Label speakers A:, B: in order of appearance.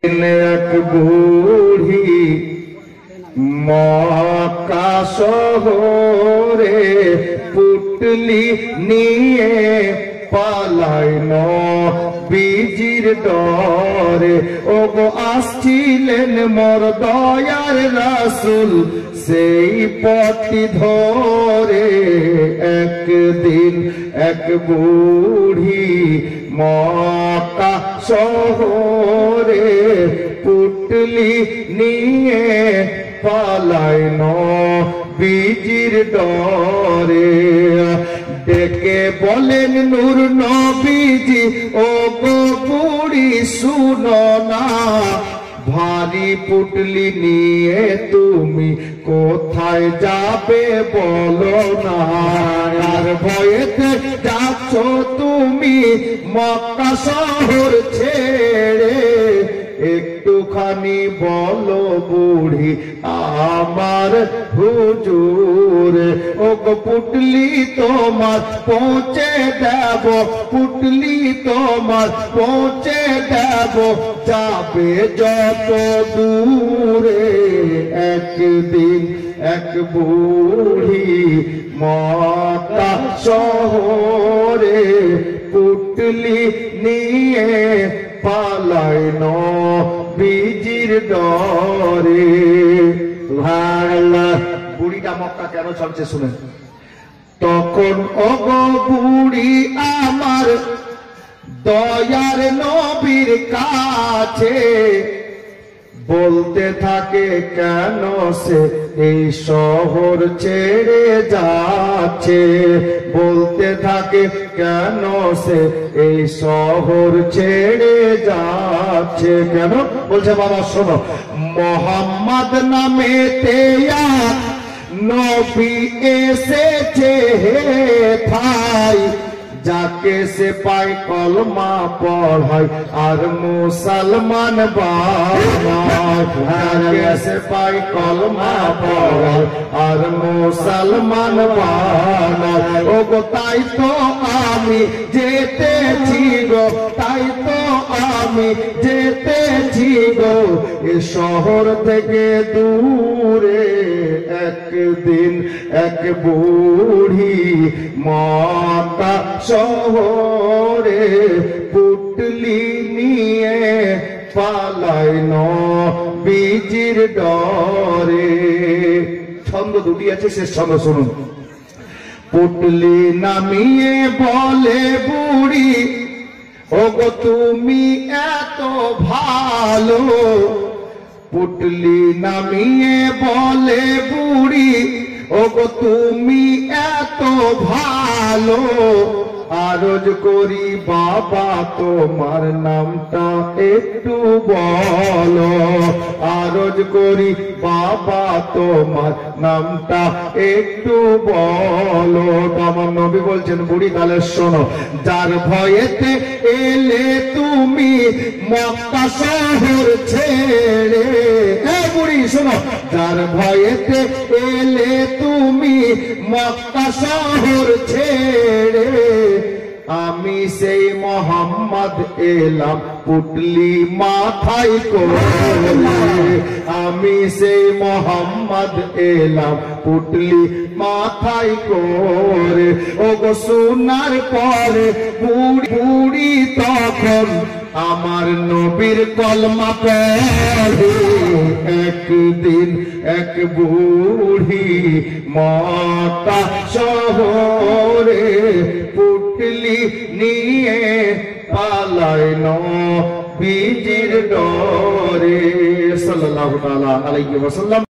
A: এক বুড়ি মক্কা শহরে পুটলি নিয়ে পালায় নবীজির ডরে। ওগো আসছিলেন মোর দয়ার রাসূল সেই পথি ধরে। একদিন এক বুড়ি মক্কা শহরে পুটলি নিয়ে পালায় নবীজির ডরে। ডেকে বলেন নূর নবীজি, ও গো বুড়ি শুনো না, ভারী পুটলি নিয়ে তুমি কোথায় যাবে বলো না। আর ভয়েতে যাচ্ছ তুমি মক্কা শহর ছেড়ে, একটুখানি বলো বুড়ি আমার হুজুর। ও গো পুটলি তোমার পৌঁছে দেব, পুটলি তোমার পৌঁছে দেব, যাবে যত দূরে। একদিন এক বুড়ি মক্কা শহরে পুটলি নিয়ে পালায় নবীজির ডরে। সুবহানাল্লাহ। বুড়িটা মক্কা কেন চলছে শুনেন। তখন ওগো বুড়ি আমার দয়ার নবীর কাছে বলতে থাকে, কেন সে এই শহর ছেড়ে যাচ্ছে। বলতে থাকে, কেন সে এই শহর ছেড়ে যাচ্ছে। কেন বলছে বাবা শোনো, মোহাম্মদ নামে এক নবী এসেছে ভাই, যাকে সে পায় কলমা পড়ায় আর মুসলমান বানায়। যাকে সে পায় কলমা পড়ায় আর মুসলমান বানায়। ও গো তাই তো আমি যেতেছি গো, তাই তো আমি যেতেছি গো এ শহর থেকে দূরে। একদিন এক বুড়ি মক্কা শহরে পুটলি নিয়ে পালায় নবীজির ডরে। ছন্দ দুটি আছে, শেষ ছন্দ শুনুন। পুটলি নামিয়ে বলে বুড়ি, ওগো তুমি এত ভালো। পুটলি নামিয়ে বলে বুড়ি, ওগো তুমি এত ভালো। আরজ করি বাবা তোমার নামটা একটু বলো। আরজ করি বাবা তোমার নামটা একটু বলো। আমার নবী বলছেন, বুড়ি তাহলে শোনো, যার ভয়েতে এলে তুমি মক্কা শহর ছেড়ে। বুড়ি শোনো, যার ভয়েতে এলে তুমি মক্কা শহর ছেড়ে, আমি সেই মোহাম্মদ এলাম পুটলি মাথায় করে। আমি সেই মোহাম্মদ এলাম পুটলি মাথায় করে। ও গো শোনার পরে বুড়ি তখন আমার নবীর কলমা পড়ে। একদিন এক বুড়ি মক্কা শহরে পুটলি নিয়ে পালায় নবীজির ডরে। সাল্লাল্লাহু তাআলা আলাইহি ওয়াসাল্লাম।